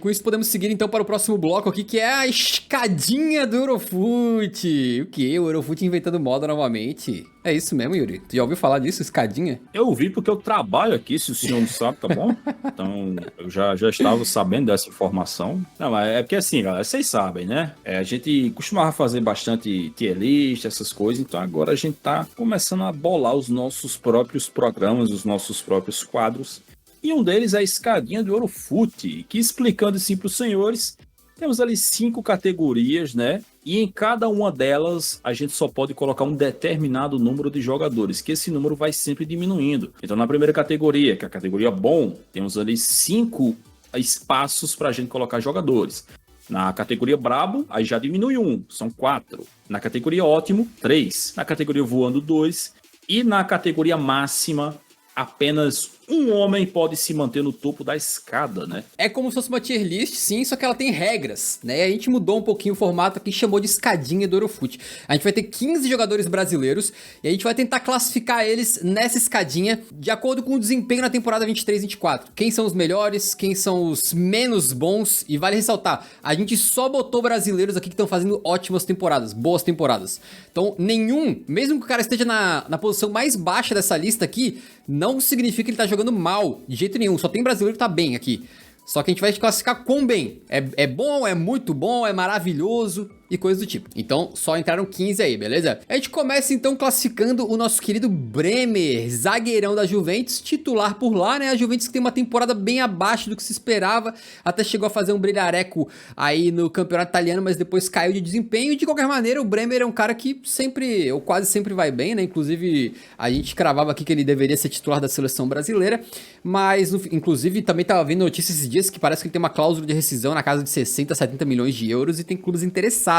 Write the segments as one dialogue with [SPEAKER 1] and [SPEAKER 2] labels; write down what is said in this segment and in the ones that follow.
[SPEAKER 1] Com isso, podemos seguir então para o próximo bloco aqui, que é a escadinha do Eurofoot. O que? O Eurofoot inventando moda novamente. É isso mesmo, Yuri? Tu já ouviu falar disso, escadinha?
[SPEAKER 2] Eu ouvi porque eu trabalho aqui, se o senhor não sabe, tá bom? Então, eu já estava sabendo dessa informação. Não, mas é porque assim, galera, vocês sabem, né? A gente costumava fazer bastante tier list, essas coisas, então agora a gente tá começando a bolar os nossos próprios programas, os nossos próprios quadros. E um deles é a escadinha do Eurofoot, que explicando assim para os senhores, temos ali 5 categorias, né? E em cada uma delas a gente só pode colocar um determinado número de jogadores, que esse número vai sempre diminuindo. Então na primeira categoria, que é a categoria bom, temos ali 5 espaços para a gente colocar jogadores. Na categoria brabo, aí já diminui 1, são 4. Na categoria ótimo, 3. Na categoria voando, 2. E na categoria máxima, apenas um homem pode se manter no topo da escada, né?
[SPEAKER 1] É como se fosse uma tier list, sim, só que ela tem regras, né? A gente mudou um pouquinho o formato aqui, chamou de escadinha do Eurofoot. A gente vai ter 15 jogadores brasileiros e a gente vai tentar classificar eles nessa escadinha de acordo com o desempenho na temporada 23-24. Quem são os melhores, quem são os menos bons, e vale ressaltar, a gente só botou brasileiros aqui que estão fazendo ótimas temporadas, boas temporadas. Então, nenhum, mesmo que o cara esteja na posição mais baixa dessa lista aqui, não significa que ele tá jogando mal, de jeito nenhum, só tem brasileiro que tá bem aqui. Só que a gente vai classificar com bem. É bom, é muito bom, é maravilhoso e coisas do tipo. Então, só entraram 15 aí, beleza? A gente começa então classificando o nosso querido Bremer, zagueirão da Juventus, titular por lá, né? A Juventus que tem uma temporada bem abaixo do que se esperava, até chegou a fazer um brilhareco aí no campeonato italiano, mas depois caiu de desempenho. E de qualquer maneira, o Bremer é um cara que sempre, ou quase sempre vai bem, né? Inclusive, a gente cravava aqui que ele deveria ser titular da seleção brasileira, mas, inclusive, também tava vendo notícias esses dias que parece que ele tem uma cláusula de rescisão na casa de 60, 70 milhões de euros e tem clubes interessados.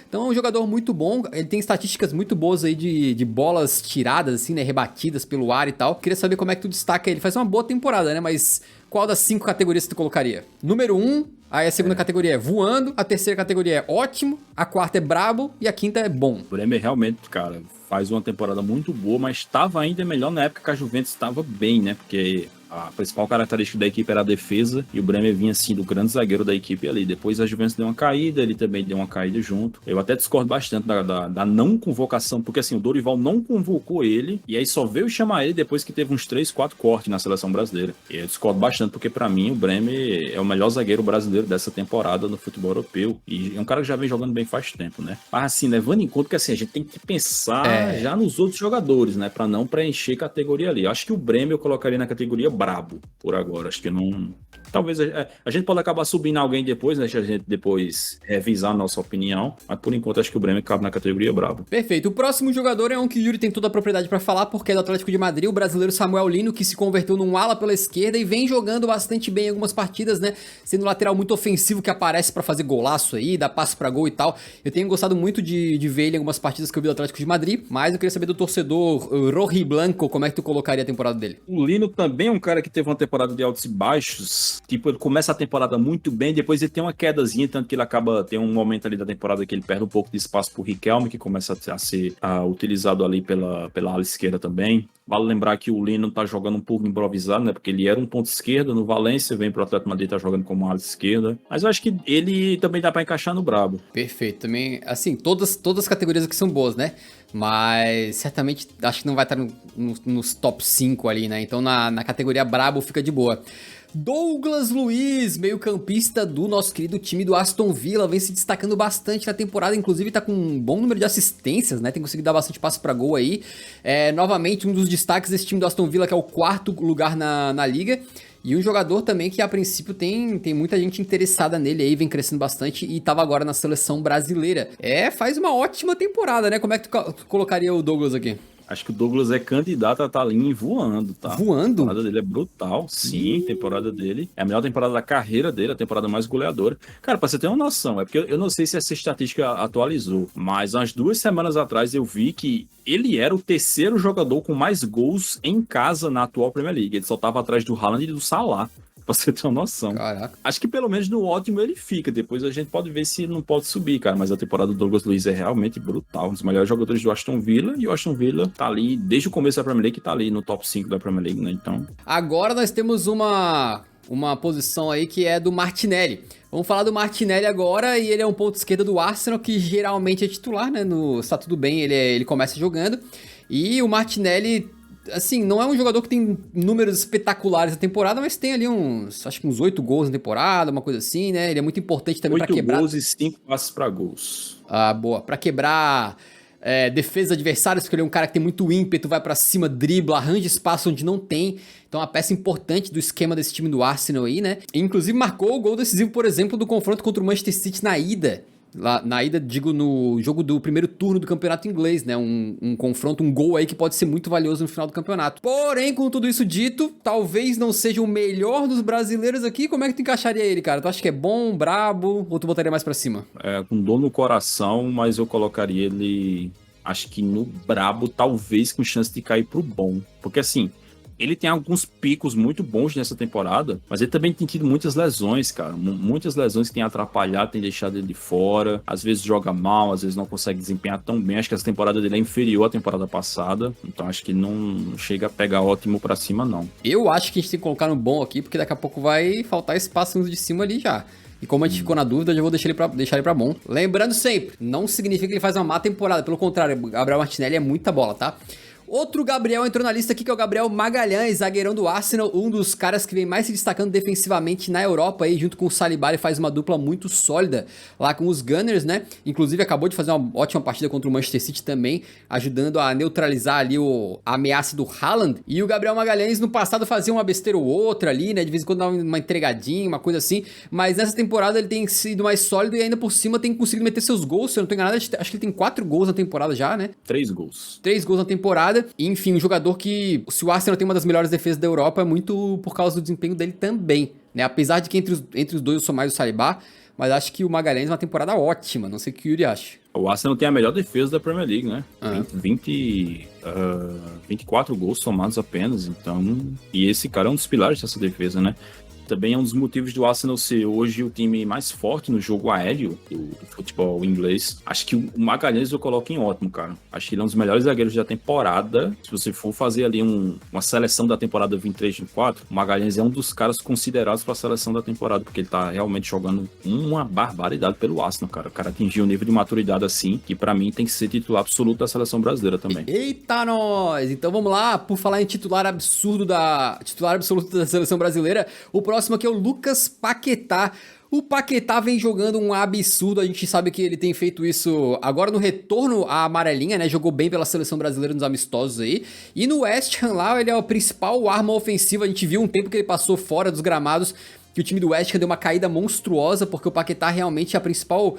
[SPEAKER 1] Então é um jogador muito bom, ele tem estatísticas muito boas aí de bolas tiradas, assim, né, rebatidas pelo ar e tal. Queria saber como é que tu destaca ele. Faz uma boa temporada, né, mas qual das 5 categorias tu colocaria? Número 1, aí a segunda categoria é voando, a terceira categoria é ótimo, a quarta é brabo e a quinta é bom.
[SPEAKER 2] O Bremer realmente, cara, faz uma temporada muito boa, mas estava ainda melhor na época que a Juventus estava bem, né, porque a principal característica da equipe era a defesa e o Bremer vinha assim do grande zagueiro da equipe ali. Depois a Juventus deu uma caída, ele também deu uma caída junto. Eu até discordo bastante da não convocação, porque assim, o Dorival não convocou ele e aí só veio chamar ele depois que teve uns 3, 4 cortes na seleção brasileira. E eu discordo bastante porque pra mim o Bremer é o melhor zagueiro brasileiro dessa temporada no futebol europeu e é um cara que já vem jogando bem faz tempo, né? Mas assim, levando em conta que assim, a gente tem que pensar já nos outros jogadores, né? Pra não preencher categoria ali. Eu acho que o Bremer eu colocaria na categoria brabo por agora, acho que não... Talvez a gente pode acabar subindo alguém depois, né, se a gente depois revisar a nossa opinião, mas por enquanto acho que o Bremer cabe na categoria brabo.
[SPEAKER 1] Perfeito, o próximo jogador é um que o Yuri tem toda a propriedade pra falar, porque é do Atlético de Madrid, o brasileiro Samuel Lino, que se converteu num ala pela esquerda e vem jogando bastante bem em algumas partidas, né, sendo lateral muito ofensivo que aparece pra fazer golaço aí, dar passe pra gol e tal. Eu tenho gostado muito de ver ele em algumas partidas que eu vi do Atlético de Madrid, mas eu queria saber do torcedor Rojiblanco, como é que tu colocaria a temporada dele?
[SPEAKER 2] O Lino também é um cara que teve uma temporada de altos e baixos, tipo, ele começa a temporada muito bem, depois ele tem uma quedazinha, tanto que ele acaba, tem um momento ali da temporada que ele perde um pouco de espaço pro Riquelme, que começa a ser utilizado ali pela ala esquerda também. Vale lembrar que o Lino tá jogando um pouco improvisado, né, porque ele era um ponto esquerda no Valência, vem pro Atlético Madrid, tá jogando como ala esquerda, mas eu acho que ele também dá pra encaixar no brabo.
[SPEAKER 1] Perfeito, também, assim, todas as categorias aqui são boas, né? Mas certamente acho que não vai estar nos top 5 ali, né? Então na categoria brabo fica de boa. Douglas Luiz, meio-campista do nosso querido time do Aston Villa, vem se destacando bastante na temporada, inclusive tá com um bom número de assistências, né? Tem conseguido dar bastante passe pra gol aí. Novamente, um dos destaques desse time do Aston Villa, que é o 4º lugar na liga. E um jogador também que a princípio tem muita gente interessada nele aí, vem crescendo bastante e tava agora na seleção brasileira. Faz uma ótima temporada, né? Como é que tu colocaria o Douglas aqui?
[SPEAKER 2] Acho que o Douglas é candidato a estar ali voando, tá?
[SPEAKER 1] Voando?
[SPEAKER 2] A temporada dele é brutal, sim, a temporada dele. É a melhor temporada da carreira dele, a temporada mais goleadora. Cara, pra você ter uma noção, é porque eu não sei se essa estatística atualizou, mas umas 2 semanas atrás eu vi que ele era o 3º jogador com mais gols em casa na atual Premier League. Ele só tava atrás do Haaland e do Salah. Pra você ter uma noção.
[SPEAKER 1] Caraca.
[SPEAKER 2] Acho que pelo menos no ótimo ele fica. Depois a gente pode ver se não pode subir, cara. Mas a temporada do Douglas Luiz é realmente brutal. Um dos melhores jogadores do Aston Villa. E o Aston Villa tá ali, desde o começo da Premier League, tá ali no top 5 da Premier League, né? Então...
[SPEAKER 1] Agora nós temos uma uma posição aí que é do Martinelli. Vamos falar do Martinelli agora, e ele é um ponto esquerda do Arsenal, que geralmente é titular, né? Se tá tudo bem, ele começa jogando. E o Martinelli, assim, não é um jogador que tem números espetaculares na temporada, mas tem ali acho que uns 8 gols na temporada, uma coisa assim, né? Ele é muito importante também pra quebrar...
[SPEAKER 2] 8 gols e 5 passes pra gols.
[SPEAKER 1] Ah, boa. Pra quebrar defesa adversários, porque ele é um cara que tem muito ímpeto, vai pra cima, dribla, arranja espaço onde não tem. Então é uma peça importante do esquema desse time do Arsenal aí, né? E, inclusive marcou o gol decisivo, por exemplo, do confronto contra o Manchester City na ida. Lá, na ida, digo, no jogo do primeiro turno do campeonato inglês, né? Um confronto, um gol aí que pode ser muito valioso no final do campeonato. Porém, com tudo isso dito, talvez não seja o melhor dos brasileiros aqui. Como é que tu encaixaria ele, cara? Tu acha que é bom, brabo, ou tu botaria mais pra cima?
[SPEAKER 2] Com dor no coração, mas eu colocaria ele, acho que no brabo, talvez com chance de cair pro bom. Porque assim, ele tem alguns picos muito bons nessa temporada, mas ele também tem tido muitas lesões, cara. Muitas lesões que têm atrapalhado, têm deixado ele de fora. Às vezes joga mal, às vezes não consegue desempenhar tão bem. Acho que essa temporada dele é inferior à temporada passada. Então acho que não chega a pegar ótimo pra cima, não.
[SPEAKER 1] Eu acho que a gente tem que colocar no bom aqui, porque daqui a pouco vai faltar espaço de cima ali já. E como a gente ficou na dúvida, eu já vou deixar ele pra bom. Lembrando sempre, não significa que ele faz uma má temporada. Pelo contrário, Gabriel Martinelli é muita bola, tá? Outro Gabriel entrou na lista aqui, que é o Gabriel Magalhães, zagueirão do Arsenal, um dos caras que vem mais se destacando defensivamente na Europa aí, junto com o Saliba. Ele faz uma dupla muito sólida lá com os Gunners, né? Inclusive acabou de fazer uma ótima partida contra o Manchester City também, ajudando a neutralizar ali a ameaça do Haaland. E o Gabriel Magalhães no passado fazia uma besteira ou outra ali, né? De vez em quando dava uma entregadinha, uma coisa assim, mas nessa temporada ele tem sido mais sólido e ainda por cima tem conseguido meter seus gols. Se eu não tô enganado, acho que ele tem 4 gols na temporada já, né?
[SPEAKER 2] 3 gols.
[SPEAKER 1] 3 gols na temporada. E, enfim, um jogador que, se o Arsenal tem uma das melhores defesas da Europa, é muito por causa do desempenho dele também, né? Apesar de que entre os dois eu sou mais o Saliba, mas acho que o Magalhães é uma temporada ótima, não sei o que o Yuri acha.
[SPEAKER 2] O Arsenal tem a melhor defesa da Premier League, né? 24 gols somados apenas, então... E esse cara é um dos pilares dessa defesa, né? Também é um dos motivos do Arsenal ser hoje o time mais forte no jogo aéreo do futebol inglês. Acho que o Magalhães eu coloco em ótimo, cara. Acho que ele é um dos melhores zagueiros da temporada. Se você for fazer ali uma seleção da temporada 23-24, o Magalhães é um dos caras considerados para a seleção da temporada, porque ele tá realmente jogando uma barbaridade pelo Arsenal, cara. O cara atingiu um nível de maturidade assim, que para mim tem que ser titular absoluto da seleção brasileira também.
[SPEAKER 1] Eita nós! Então vamos lá, por falar em titular absoluto da seleção brasileira, o próximo aqui é o Lucas Paquetá. O Paquetá vem jogando um absurdo, a gente sabe que ele tem feito isso agora no retorno à amarelinha, né? Jogou bem pela seleção brasileira nos amistosos aí. E no West Ham lá, ele é a principal arma ofensiva, a gente viu um tempo que ele passou fora dos gramados, que o time do West Ham deu uma caída monstruosa, porque o Paquetá realmente é a principal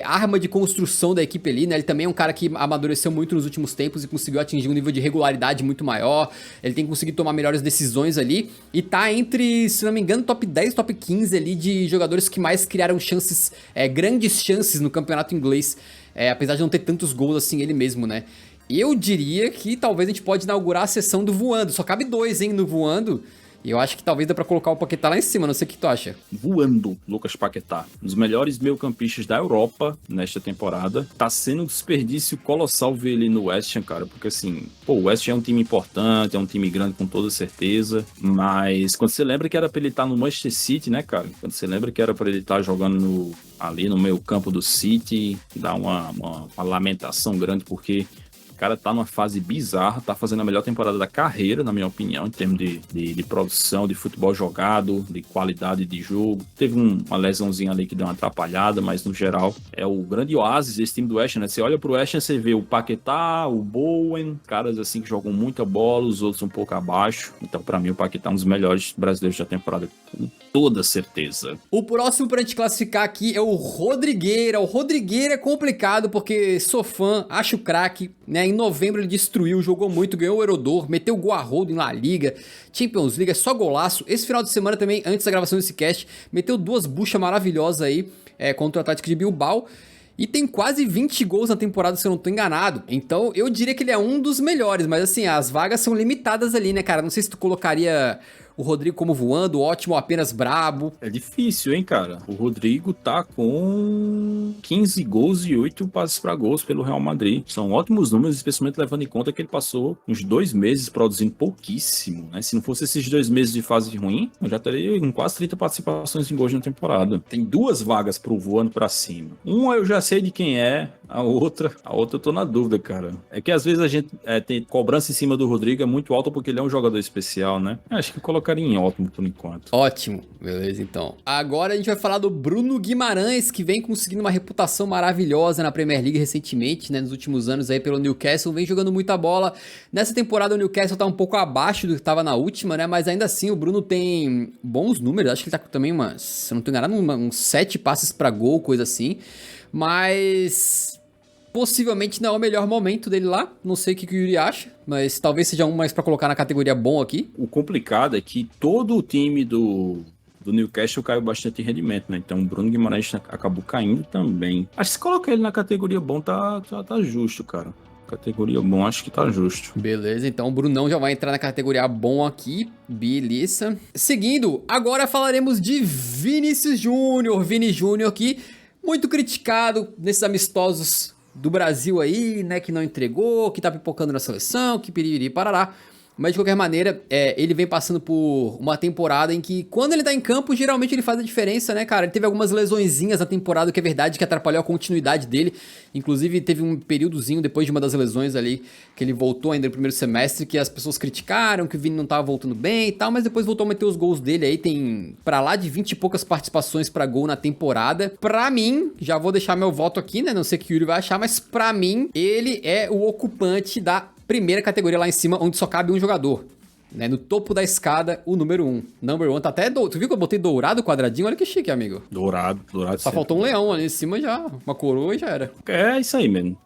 [SPEAKER 1] arma de construção da equipe ali, né? Ele também é um cara que amadureceu muito nos últimos tempos e conseguiu atingir um nível de regularidade muito maior. Ele tem conseguido tomar melhores decisões ali e tá entre, se não me engano, top 10, top 15 ali de jogadores que mais criaram chances, grandes chances no campeonato inglês, apesar de não ter tantos gols assim ele mesmo, né? Eu diria que talvez a gente pode inaugurar a sessão do voando, só cabe 2, hein, no voando. E eu acho que talvez dá pra colocar o Paquetá lá em cima, não sei o que tu acha.
[SPEAKER 2] Voando, Lucas Paquetá. Um dos melhores meio-campistas da Europa nesta temporada. Tá sendo um desperdício colossal ver ele no West Ham, cara. Porque assim, o West Ham é um time importante, é um time grande com toda certeza. Mas quando você lembra que era pra ele estar no Manchester City, né, cara? Quando você lembra que era pra ele estar jogando ali no meio-campo do City, dá uma lamentação grande, porque... O cara tá numa fase bizarra, tá fazendo a melhor temporada da carreira, na minha opinião, em termos de produção, de futebol jogado, de qualidade de jogo. Teve uma lesãozinha ali que deu uma atrapalhada, mas no geral é o grande oásis desse time do West Ham, né? Você olha pro West Ham, você vê o Paquetá, o Bowen, caras assim que jogam muita bola, os outros um pouco abaixo. Então, pra mim, o Paquetá é um dos melhores brasileiros da temporada, com toda certeza.
[SPEAKER 1] O próximo pra gente classificar aqui é o Rodrigueira. O Rodrigueira é complicado porque sou fã, acho craque, né? Em novembro ele destruiu, jogou muito, ganhou o Eurodor, meteu gol a rodo em La Liga, Champions League, é só golaço. Esse final de semana também, antes da gravação desse cast, meteu 2 buchas maravilhosas aí contra o Atlético de Bilbao. E tem quase 20 gols na temporada, se eu não tô enganado. Então, eu diria que ele é um dos melhores, mas assim, as vagas são limitadas ali, né, cara? Não sei se tu colocaria o Rodrigo como voando, ótimo, apenas brabo.
[SPEAKER 2] É difícil, hein, cara? O Rodrigo tá com 15 gols e 8 passes para gols pelo Real Madrid. São ótimos números, especialmente levando em conta que ele passou uns 2 meses produzindo pouquíssimo, né? Se não fosse esses 2 meses de fase ruim, eu já teria com quase 30 participações em gols na temporada. Tem 2 vagas pro voando pra cima. Uma eu já sei de quem é, a outra eu tô na dúvida, cara. É que às vezes a gente tem cobrança em cima do Rodrigo, é muito alta porque ele é um jogador especial, né? Acho que eu colocaria em ótimo por enquanto.
[SPEAKER 1] Ótimo, beleza então. Agora a gente vai falar do Bruno Guimarães, que vem conseguindo uma reputação maravilhosa na Premier League recentemente, né? Nos últimos anos aí pelo Newcastle, vem jogando muita bola. Nessa temporada o Newcastle tá um pouco abaixo do que tava na última, né? Mas ainda assim o Bruno tem bons números, acho que ele tá com também se eu não tô enganado, uns 7 passes pra gol, coisa assim. Mas possivelmente não é o melhor momento dele lá. Não sei o que o Yuri acha, mas talvez seja um mais pra colocar na categoria bom aqui.
[SPEAKER 2] O complicado é que todo o time do Newcastle caiu bastante em rendimento, né? Então o Bruno Guimarães acabou caindo também. Acho que se colocar ele na categoria bom, tá justo, cara. Categoria bom, acho que tá justo.
[SPEAKER 1] Beleza, então o Brunão já vai entrar na categoria bom aqui. Beleza. Seguindo, agora falaremos de Vinícius Júnior. Vini Júnior aqui, muito criticado nesses amistosos do Brasil aí, né, que não entregou, que tá pipocando na seleção, que piriri parará. Mas de qualquer maneira, ele vem passando por uma temporada em que, quando ele tá em campo, geralmente ele faz a diferença, né, cara? Ele teve algumas lesõezinhas na temporada, que é verdade, que atrapalhou a continuidade dele. Inclusive, teve um períodozinho depois de uma das lesões ali, que ele voltou ainda no primeiro semestre, que as pessoas criticaram, que o Vini não tava voltando bem e tal, mas depois voltou a meter os gols dele aí, tem pra lá de 20 e poucas participações pra gol na temporada. Pra mim, já vou deixar meu voto aqui, né, não sei o que o Yuri vai achar, mas pra mim, ele é o ocupante da primeira categoria lá em cima, onde só cabe um jogador, né? No topo da escada, o número 1. Number 1 tá até... Tu viu que eu botei dourado quadradinho? Olha que chique, amigo.
[SPEAKER 2] Dourado.
[SPEAKER 1] Só
[SPEAKER 2] sempre.
[SPEAKER 1] faltou um leão ali em cima já, uma coroa e já era.
[SPEAKER 2] É isso aí, mano.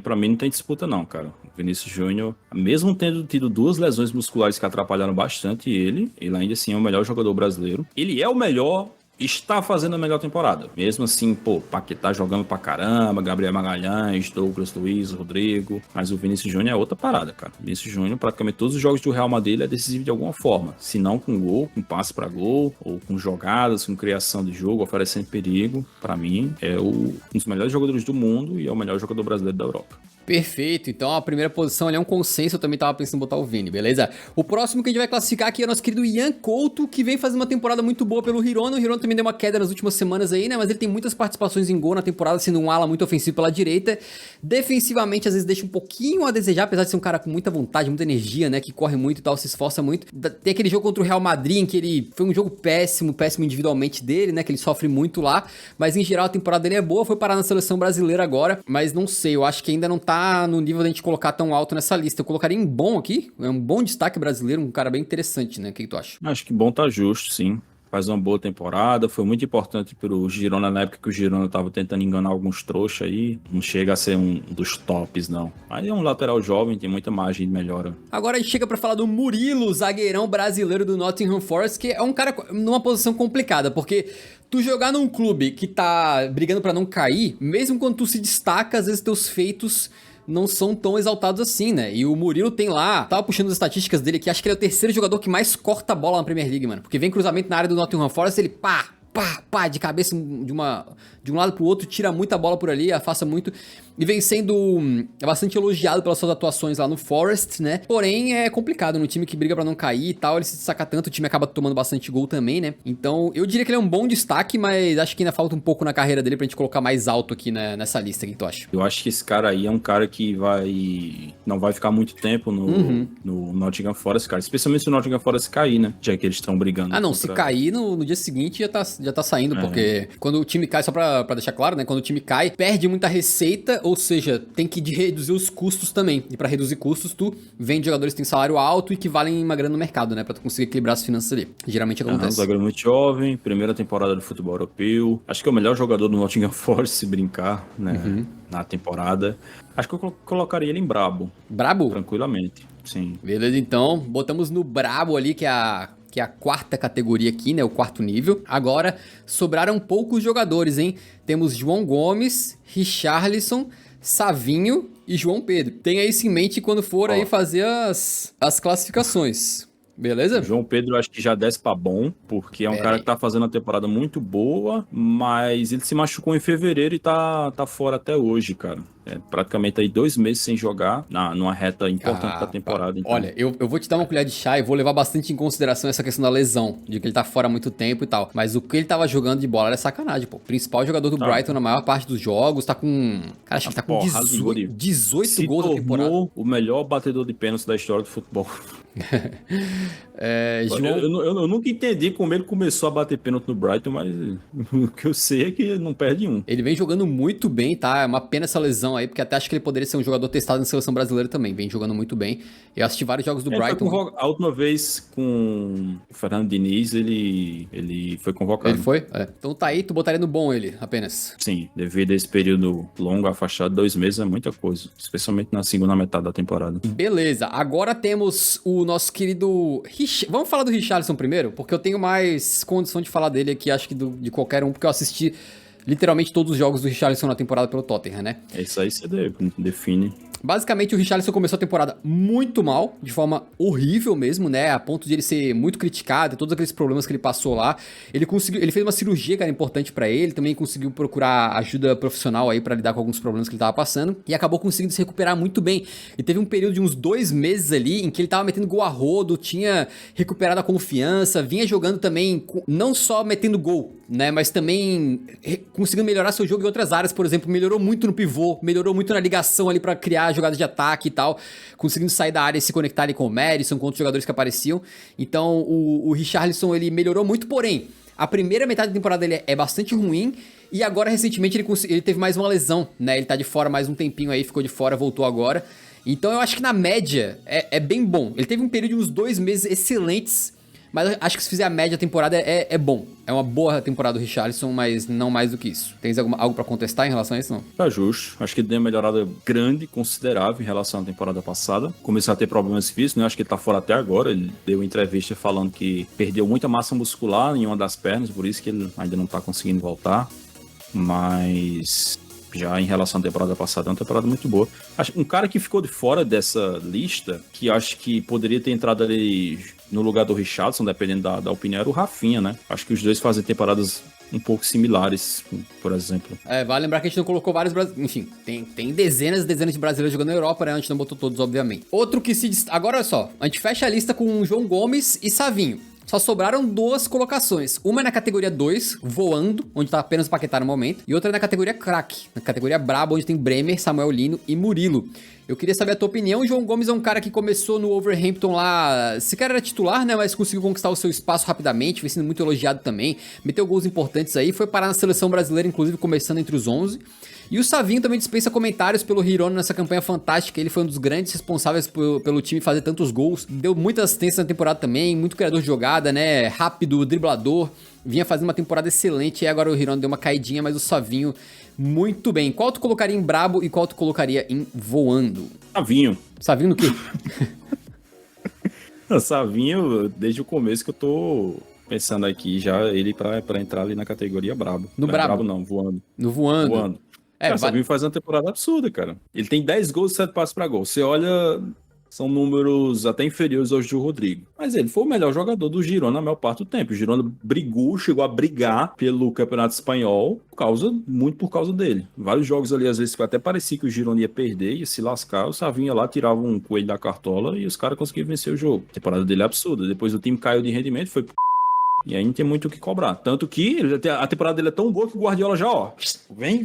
[SPEAKER 2] Pra mim não tem disputa não, cara. O Vinícius Júnior, mesmo tendo tido 2 lesões musculares que atrapalharam bastante ele ainda assim é o melhor jogador brasileiro. Ele é o melhor... Está fazendo a melhor temporada. Mesmo assim, Paquetá jogando pra caramba, Gabriel Magalhães, Douglas Luiz, Rodrigo. Mas o Vinícius Júnior é outra parada, cara. O Vinícius Júnior, praticamente todos os jogos do Real Madrid, ele é decisivo de alguma forma. Se não com gol, com passe pra gol, ou com jogadas, com criação de jogo, oferecendo perigo. Pra mim, é um dos melhores jogadores do mundo e é o melhor jogador brasileiro da Europa.
[SPEAKER 1] Perfeito, então a primeira posição ali é um consenso, eu também tava pensando em botar o Vini, beleza? O próximo que a gente vai classificar aqui é o nosso querido Ian Couto, que vem fazendo uma temporada muito boa pelo Girona. O Girona também deu uma queda nas últimas semanas aí, né? Mas ele tem muitas participações em gol na temporada, sendo um ala muito ofensivo pela direita. Defensivamente, às vezes deixa um pouquinho a desejar, apesar de ser um cara com muita vontade, muita energia, né? Que corre muito e tal, se esforça muito. Tem aquele jogo contra o Real Madrid, em que ele foi um jogo péssimo individualmente dele, né? Que ele sofre muito lá, mas em geral a temporada dele é boa, foi parar na seleção brasileira agora, mas não sei, eu acho que ainda não tá no nível da gente colocar tão alto nessa lista. Eu colocaria em bom aqui, é um bom destaque brasileiro, um cara bem interessante, né? O que tu acha?
[SPEAKER 2] Acho que bom tá justo, sim. Faz uma boa temporada, foi muito importante pro Girona na época que o Girona tava tentando enganar alguns trouxas aí. Não chega a ser um dos tops, não. Aí é um lateral jovem, tem muita margem de melhora.
[SPEAKER 1] Agora a gente chega pra falar do Murilo, zagueirão brasileiro do Nottingham Forest, que é um cara numa posição complicada, porque tu jogar num clube que tá brigando pra não cair, mesmo quando tu se destaca, às vezes teus feitos não são tão exaltados assim, né? E o Murilo tem lá, tava puxando as estatísticas dele aqui, acho que ele é o terceiro jogador que mais corta a bola na Premier League, mano. Porque vem cruzamento na área do Nottingham Forest, ele de cabeça de um lado pro outro, tira muita bola por ali, afasta muito, e vem sendo bastante elogiado pelas suas atuações lá no Forest, né? Porém, é complicado, no time que briga pra não cair e tal, ele se destaca tanto, o time acaba tomando bastante gol também, né? Então, eu diria que ele é um bom destaque, mas acho que ainda falta um pouco na carreira dele pra gente colocar mais alto aqui, né, nessa lista. O que tu acha?
[SPEAKER 2] Eu acho que esse cara aí é um cara que não vai ficar muito tempo no Nottingham Forest, cara. Especialmente se o Nottingham Forest cair, né? Já que eles estão brigando.
[SPEAKER 1] Ah, não, se cair no dia seguinte já tá saindo, porque quando o time cai, só pra deixar claro, né? Quando o time cai, perde muita receita, ou seja, tem que reduzir os custos também. E pra reduzir custos, tu vende jogadores que têm salário alto e que valem uma grana no mercado, né? Pra tu conseguir equilibrar as finanças ali. Geralmente acontece.
[SPEAKER 2] Um zagueiro muito jovem, primeira temporada do futebol europeu. Acho que é o melhor jogador do Nottingham Forest, se brincar, né? Na temporada. Acho que eu colocaria ele em brabo.
[SPEAKER 1] Brabo?
[SPEAKER 2] Tranquilamente, sim.
[SPEAKER 1] Beleza, então. Botamos no brabo ali, que é a quarta categoria aqui, né? O quarto nível. Agora, sobraram poucos jogadores, hein? Temos João Gomes, Richarlison, Savinho e João Pedro. Tenha isso em mente quando for aí fazer as classificações. Beleza?
[SPEAKER 2] O João Pedro eu acho que já desce pra bom, porque é um cara que tá fazendo uma temporada muito boa, mas ele se machucou em fevereiro e tá fora até hoje, cara. Praticamente aí 2 meses sem jogar numa reta importante da temporada. Então.
[SPEAKER 1] Olha, eu vou te dar uma colher de chá e vou levar bastante em consideração essa questão da lesão, de que ele tá fora há muito tempo e tal. Mas o que ele tava jogando de bola era sacanagem, pô. Principal jogador do Brighton na maior parte dos jogos, tá com... Cara, acho que tá com 18 gols na temporada.
[SPEAKER 2] O melhor batedor de pênaltis da história do futebol.
[SPEAKER 1] João...
[SPEAKER 2] eu nunca entendi como ele começou a bater pênalti no Brighton, mas o que eu sei é que ele não perde um.
[SPEAKER 1] Ele vem jogando muito bem, tá? É uma pena essa lesão aí, porque até acho que ele poderia ser um jogador testado na seleção brasileira também. Vem jogando muito bem. Eu assisti vários jogos do Brighton.
[SPEAKER 2] A última vez com o Fernando Diniz, ele foi convocado.
[SPEAKER 1] Ele foi? Então tá aí, tu botaria no bom ele, apenas.
[SPEAKER 2] Sim, devido a esse período longo, afastado, 2 meses é muita coisa. Especialmente na segunda metade da temporada.
[SPEAKER 1] Beleza, agora temos o nosso querido... Vamos falar do Richarlison primeiro? Porque eu tenho mais condição de falar dele aqui, acho que de qualquer um, porque eu assisti literalmente todos os jogos do Richarlison na temporada pelo Tottenham, né?
[SPEAKER 2] É isso aí, você define.
[SPEAKER 1] Basicamente, o Richarlison começou a temporada muito mal, de forma horrível mesmo, né? A ponto de ele ser muito criticado e todos aqueles problemas que ele passou lá. Ele fez uma cirurgia que era importante pra ele, também conseguiu procurar ajuda profissional aí pra lidar com alguns problemas que ele tava passando e acabou conseguindo se recuperar muito bem. E teve um período de uns 2 meses ali em que ele tava metendo gol a rodo, tinha recuperado a confiança, vinha jogando também, não só metendo gol, né? Mas também conseguindo melhorar seu jogo em outras áreas, por exemplo, melhorou muito no pivô, melhorou muito na ligação ali pra criar jogadas de ataque e tal, conseguindo sair da área e se conectar ali com o Madison, com outros jogadores que apareciam. Então o Richarlison, ele melhorou muito, porém, a primeira metade da temporada dele é bastante ruim, e agora recentemente ele teve mais uma lesão, né? Ele tá de fora mais um tempinho aí, ficou de fora, voltou agora. Então eu acho que na média é bem bom. Ele teve um período de uns 2 meses excelentes, mas acho que se fizer a média da temporada é bom. É uma boa temporada do Richarlison, mas não mais do que isso. Tens algo pra contestar em relação a isso, não?
[SPEAKER 2] Tá justo. Acho que ele deu uma melhorada grande, considerável em relação à temporada passada. Começou a ter problemas físicos, né? Acho que ele tá fora até agora. Ele deu entrevista falando que perdeu muita massa muscular em uma das pernas, por isso que ele ainda não tá conseguindo voltar. Mas... já em relação à temporada passada, é uma temporada muito boa. Um cara que ficou de fora dessa lista, que acho que poderia ter entrado ali no lugar do Richarlison, dependendo da opinião, era o Rafinha, né? Acho que os dois fazem temporadas um pouco similares, por exemplo.
[SPEAKER 1] Vale lembrar que a gente não colocou vários brasileiros. Enfim, tem dezenas e dezenas de brasileiros jogando na Europa, né? A gente não botou todos, obviamente. Outro que se... Agora, olha só. A gente fecha a lista com João Gomes e Savinho. Só sobraram 2 colocações. Uma é na categoria 2, voando, onde tá apenas o Paquetá no momento. E outra é na categoria craque, na categoria brabo, onde tem Bremer, Samuel Lino e Murilo. Eu queria saber a tua opinião. O João Gomes é um cara que começou no Wolverhampton lá, sequer era titular, né? Mas conseguiu conquistar o seu espaço rapidamente, foi sendo muito elogiado também. Meteu gols importantes aí, foi parar na seleção brasileira, inclusive começando entre os 11. E o Savinho também dispensa comentários pelo Girona nessa campanha fantástica. Ele foi um dos grandes responsáveis pelo time fazer tantos gols. Deu muita assistência na temporada também, muito criador de jogada, né? Rápido, driblador. Vinha fazendo uma temporada excelente e agora o Girona deu uma caidinha, mas o Savinho muito bem. Qual tu colocaria em brabo e qual tu colocaria em voando?
[SPEAKER 2] Savinho.
[SPEAKER 1] Savinho no quê?
[SPEAKER 2] Savinho, desde o começo que eu tô pensando aqui já ele pra entrar ali na categoria brabo.
[SPEAKER 1] No brabo?
[SPEAKER 2] Brabo não, voando.
[SPEAKER 1] No voando.
[SPEAKER 2] Voando. Cara, Savinho faz uma temporada absurda, cara. Ele tem 10 gols e 7 passes pra gol. Você olha, são números até inferiores aos do Rodrigo. Mas ele foi o melhor jogador do Girona na maior parte do tempo. O Girona chegou a brigar pelo Campeonato Espanhol muito por causa dele. Vários jogos ali, às vezes, até parecia que o Girona ia perder, ia se lascar. O Savinho ia lá, tirava um coelho da cartola e os caras conseguiam vencer o jogo. A temporada dele é absurda. Depois o time caiu de rendimento, foi... E aí não tem muito o que cobrar. Tanto que a temporada dele é tão boa que o Guardiola já, ó, vem.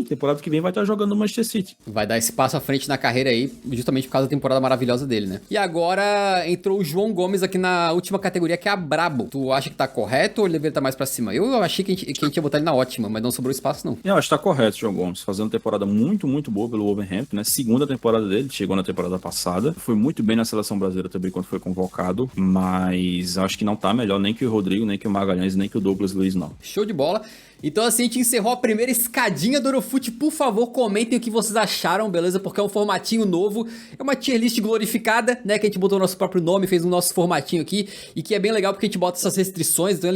[SPEAKER 2] Temporada que vem vai estar jogando no Manchester City. Vai
[SPEAKER 1] dar esse passo à frente na carreira aí, justamente por causa da temporada maravilhosa dele, né? E agora entrou o João Gomes aqui na última categoria, que é a Brabo. Tu acha que tá correto ou ele deveria estar mais pra cima? Eu achei que a gente ia botar ele na ótima, mas não sobrou espaço, não.
[SPEAKER 2] Eu acho que tá correto, João Gomes. Fazendo uma temporada muito, muito boa pelo Wolverhampton, né? Segunda temporada dele, chegou na temporada passada. Foi muito bem na seleção brasileira também quando foi convocado, mas acho que não tá melhor nem que o Rodrigo, nem que o Magalhães, nem que o Douglas Luiz, não.
[SPEAKER 1] Show de bola. Então assim, a gente encerrou a primeira escadinha do Orofute. Por favor, comentem o que vocês acharam, beleza? Porque é um formatinho novo, é uma tier list glorificada, né? Que a gente botou o nosso próprio nome, fez o nosso formatinho aqui. E que é bem legal porque a gente bota essas restrições, então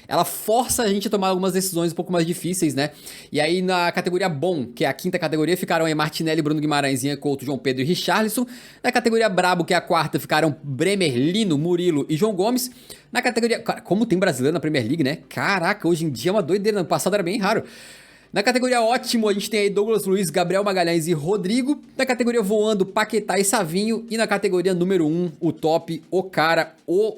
[SPEAKER 1] ela força a gente a tomar algumas decisões um pouco mais difíceis, né? E aí na categoria bom, que é a quinta categoria, ficaram aí Martinelli, Bruno Guimarães, Ian Couto, João Pedro e Richarlison. Na categoria brabo, que é a quarta, ficaram Bremer, Lino, Murilo e João Gomes. Na categoria... Cara, como tem brasileiro na Premier League, né? Caraca, hoje em dia é uma doideira. No passado era bem raro. Na categoria ótimo, a gente tem aí Douglas Luiz, Gabriel Magalhães e Rodrigo. Na categoria voando, Paquetá e Savinho. E na categoria número 1, o top, o cara, o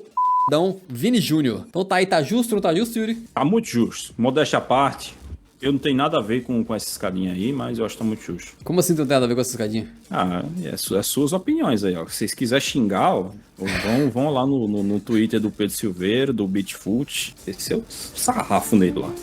[SPEAKER 1] Vini Júnior. Então tá aí, tá justo, não tá justo, Yuri?
[SPEAKER 2] Tá muito justo. Modéstia à parte, eu não tenho nada a ver com essa escadinha aí, mas eu acho que tá muito justo.
[SPEAKER 1] Como assim tu não tem nada a ver com essa escadinha?
[SPEAKER 2] Ah, é suas opiniões aí, ó. Se vocês quiserem xingar, ó, vão lá no Twitter do Pedro Silveira, do Beatfoot. Esse é o sarrafo nele lá.